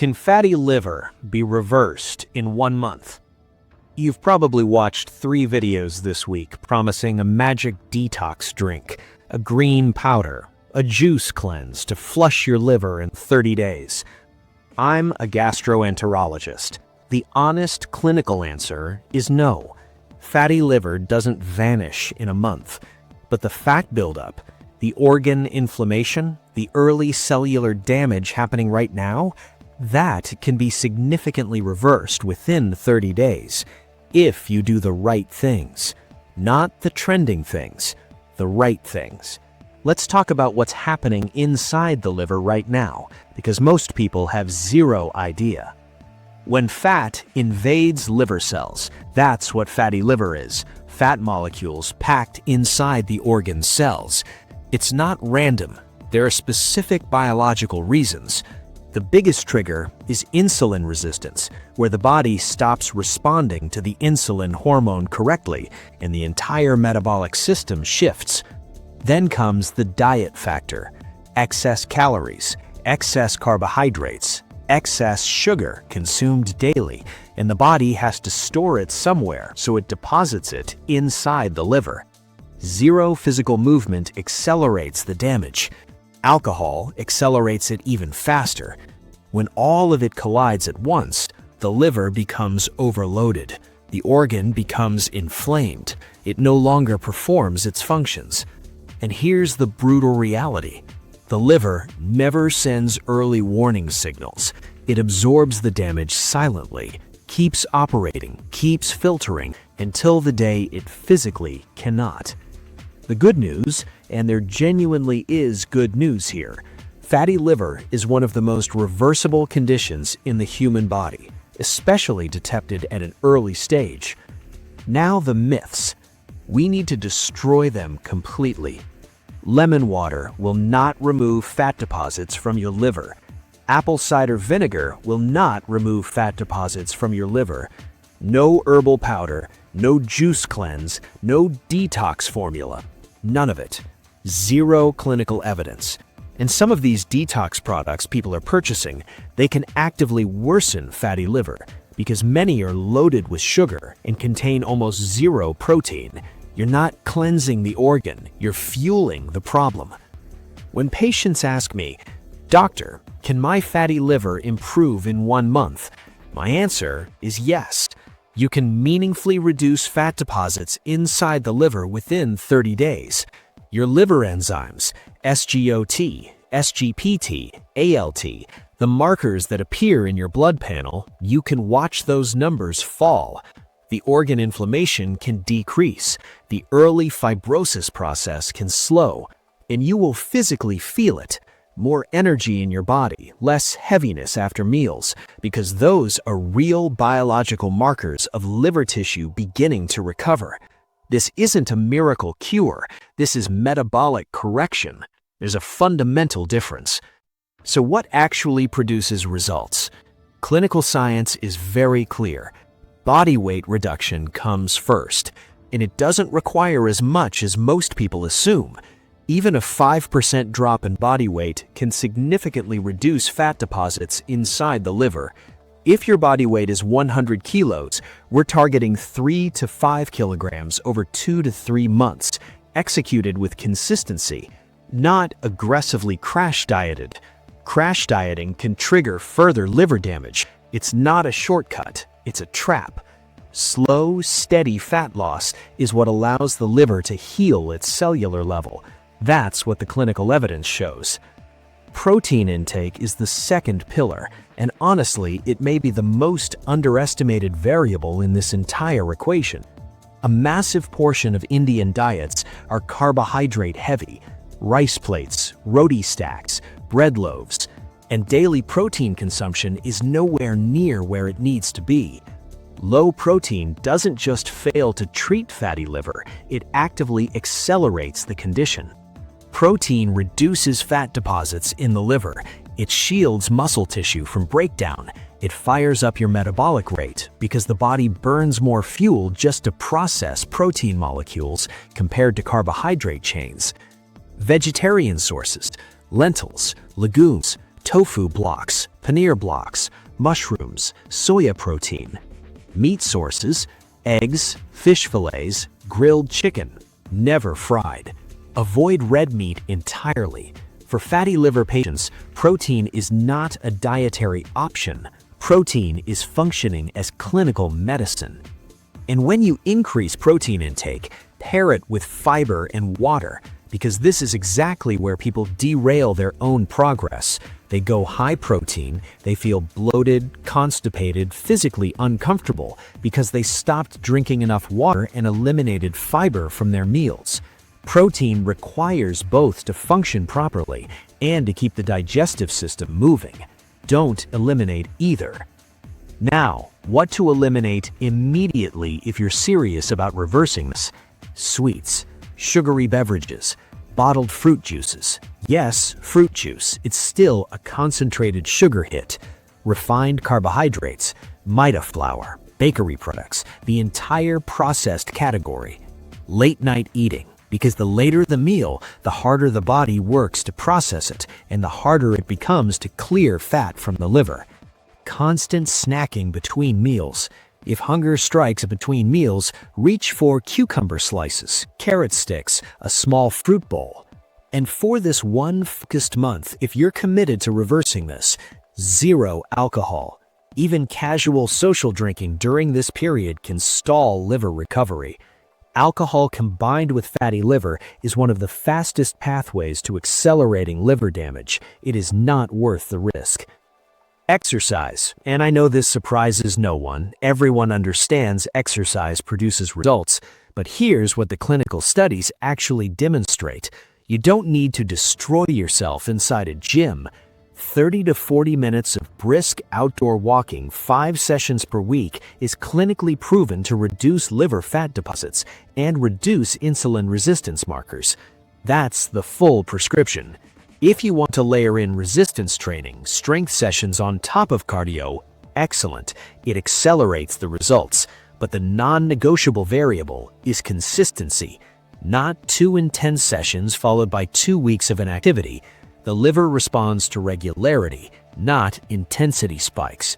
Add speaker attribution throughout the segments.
Speaker 1: Can fatty liver be reversed in 1 month? You've probably watched 3 videos this week promising a magic detox drink, a green powder, a juice cleanse to flush your liver in 30 days. I'm a gastroenterologist. The honest clinical answer is no. Fatty liver doesn't vanish in a month, but the fat buildup, the organ inflammation, the early cellular damage happening right now, that can be significantly reversed within 30 days if you do the right things. Not the trending things, the right things. Let's talk about what's happening inside the liver right now, because most people have zero idea. When fat invades liver cells, that's what fatty liver is. Fat molecules packed inside the organ cells. It's not random. There are specific biological reasons. The biggest trigger is insulin resistance, where the body stops responding to the insulin hormone correctly and the entire metabolic system shifts. Then comes the diet factor: excess calories, excess carbohydrates, excess sugar consumed daily, and the body has to store it somewhere, so it deposits it inside the liver. Zero physical movement accelerates the damage. Alcohol accelerates it even faster. When all of it collides at once, the liver becomes overloaded. The organ becomes inflamed. It no longer performs its functions. And here's the brutal reality. The liver never sends early warning signals. It absorbs the damage silently, keeps operating, keeps filtering, until the day it physically cannot. The good news, and there genuinely is good news here, fatty liver is one of the most reversible conditions in the human body, especially detected at an early stage. Now the myths. We need to destroy them completely. Lemon water will not remove fat deposits from your liver. Apple cider vinegar will not remove fat deposits from your liver. No herbal powder, no juice cleanse, no detox formula. None of it. Zero clinical evidence. And some of these detox products people are purchasing, they can actively worsen fatty liver because many are loaded with sugar and contain almost zero protein. You're not cleansing the organ, you're fueling the problem. When patients ask me, "Doctor, can my fatty liver improve in 1 month?" my answer is yes. You can meaningfully reduce fat deposits inside the liver within 30 days. Your liver enzymes, SGOT, SGPT, ALT, the markers that appear in your blood panel, you can watch those numbers fall. The organ inflammation can decrease, the early fibrosis process can slow, and you will physically feel it. More energy in your body, less heaviness after meals, because those are real biological markers of liver tissue beginning to recover. This isn't a miracle cure, this is metabolic correction. There's a fundamental difference. So what actually produces results? Clinical science is very clear. Body weight reduction comes first, and it doesn't require as much as most people assume. Even a 5% drop in body weight can significantly reduce fat deposits inside the liver. If your body weight is 100 kilos, we're targeting 3 to 5 kilograms over 2 to 3 months, executed with consistency, not aggressively crash dieted. Crash dieting can trigger further liver damage. It's not a shortcut, it's a trap. Slow, steady fat loss is what allows the liver to heal its cellular level. That's what the clinical evidence shows. Protein intake is the second pillar, and honestly, it may be the most underestimated variable in this entire equation. A massive portion of Indian diets are carbohydrate heavy: rice plates, roti stacks, bread loaves, and daily protein consumption is nowhere near where it needs to be. Low protein doesn't just fail to treat fatty liver, it actively accelerates the condition. Protein reduces fat deposits in the liver. It shields muscle tissue from breakdown. It fires up your metabolic rate because the body burns more fuel just to process protein molecules compared to carbohydrate chains. Vegetarian sources, lentils, legumes, tofu blocks, paneer blocks, mushrooms, soya protein. Meat sources: eggs, fish fillets, grilled chicken, never fried. Avoid red meat entirely. For fatty liver patients, protein is not a dietary option. Protein is functioning as clinical medicine. And when you increase protein intake, pair it with fiber and water, because this is exactly where people derail their own progress. They go high protein, they feel bloated, constipated, physically uncomfortable because they stopped drinking enough water and eliminated fiber from their meals. Protein requires both to function properly and to keep the digestive system moving. Don't eliminate either. Now, what to eliminate immediately if you're serious about reversing this? Sweets, sugary beverages, bottled fruit juices. Yes, fruit juice, it's still a concentrated sugar hit. Refined carbohydrates, maida flour, bakery products, the entire processed category. Late night eating, because the later the meal, the harder the body works to process it, and the harder it becomes to clear fat from the liver. Constant snacking between meals. If hunger strikes between meals, reach for cucumber slices, carrot sticks, a small fruit bowl. And for this one focused month, if you're committed to reversing this, 0 alcohol. Even casual social drinking during this period can stall liver recovery. Alcohol combined with fatty liver is one of the fastest pathways to accelerating liver damage. It is not worth the risk. Exercise. And I know this surprises no one. Everyone understands exercise produces results. But here's what the clinical studies actually demonstrate. You don't need to destroy yourself inside a gym. 30 to 40 minutes of brisk outdoor walking 5 sessions per week is clinically proven to reduce liver fat deposits and reduce insulin resistance markers. That's the full prescription. If you want to layer in resistance training, strength sessions on top of cardio, excellent. It accelerates the results. But the non-negotiable variable is consistency. Not 2 intense sessions followed by 2 weeks of inactivity. The liver responds to regularity, not intensity spikes.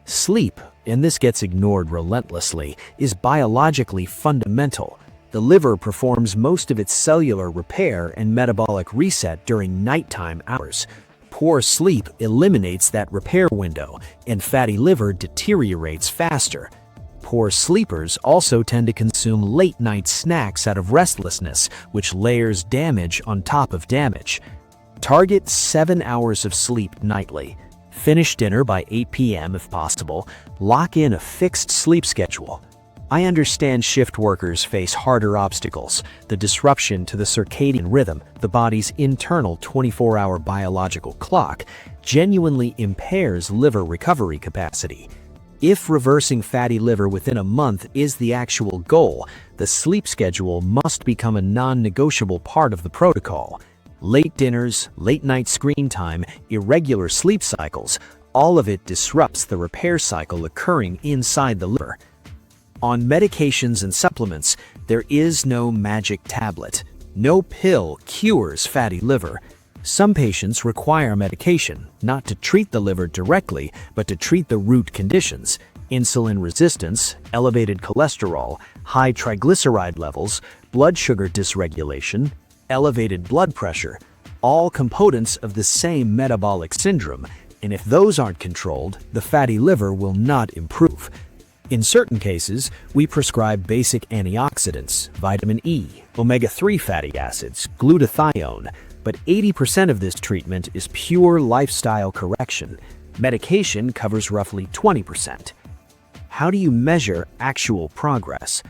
Speaker 1: Sleep, and this gets ignored relentlessly, is biologically fundamental. The liver performs most of its cellular repair and metabolic reset during nighttime hours. Poor sleep eliminates that repair window, and fatty liver deteriorates faster. Poor sleepers also tend to consume late-night snacks out of restlessness, which layers damage on top of damage. Target 7 hours of sleep nightly. Finish dinner by 8 p.m. if possible. Lock in a fixed sleep schedule. I understand shift workers face harder obstacles. The disruption to the circadian rhythm, the body's internal 24-hour biological clock, genuinely impairs liver recovery capacity. If reversing fatty liver within a month is the actual goal, the sleep schedule must become a non-negotiable part of the protocol. Late dinners, late-night screen time, irregular sleep cycles, all of it disrupts the repair cycle occurring inside the liver. On medications and supplements, there is no magic tablet. No pill cures fatty liver. Some patients require medication, not to treat the liver directly, but to treat the root conditions: insulin resistance, elevated cholesterol, high triglyceride levels, blood sugar dysregulation, elevated blood pressure, all components of the same metabolic syndrome, and if those aren't controlled, the fatty liver will not improve. In certain cases, we prescribe basic antioxidants, vitamin E, omega-3 fatty acids, glutathione, but 80% of this treatment is pure lifestyle correction. Medication covers roughly 20%. How do you measure actual progress?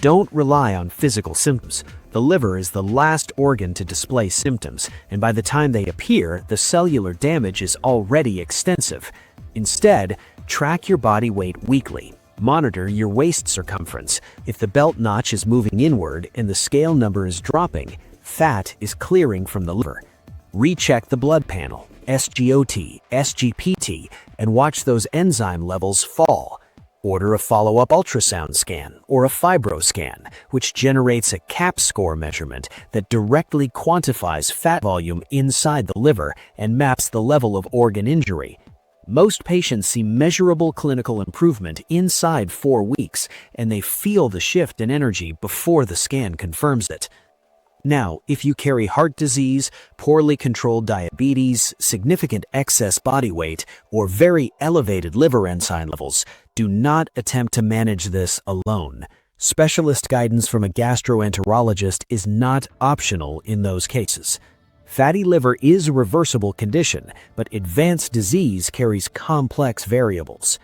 Speaker 1: Don't rely on physical symptoms. The liver is the last organ to display symptoms, and by the time they appear, the cellular damage is already extensive. Instead, track your body weight weekly. Monitor your waist circumference. If the belt notch is moving inward and the scale number is dropping, fat is clearing from the liver. Recheck the blood panel, SGOT, SGPT, and watch those enzyme levels fall. Order a follow-up ultrasound scan or a fibroscan, which generates a CAP score measurement that directly quantifies fat volume inside the liver and maps the level of organ injury. Most patients see measurable clinical improvement inside 4 weeks, and they feel the shift in energy before the scan confirms it. Now, if you carry heart disease, poorly controlled diabetes, significant excess body weight, or very elevated liver enzyme levels, do not attempt to manage this alone. Specialist guidance from a gastroenterologist is not optional in those cases. Fatty liver is a reversible condition, but advanced disease carries complex variables.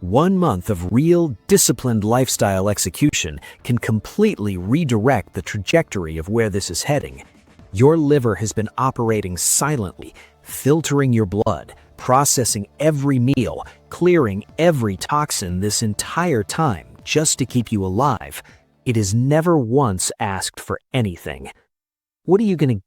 Speaker 1: 1 month of real, disciplined lifestyle execution can completely redirect the trajectory of where this is heading. Your liver has been operating silently, filtering your blood, processing every meal, clearing every toxin this entire time just to keep you alive. It has never once asked for anything. What are you going to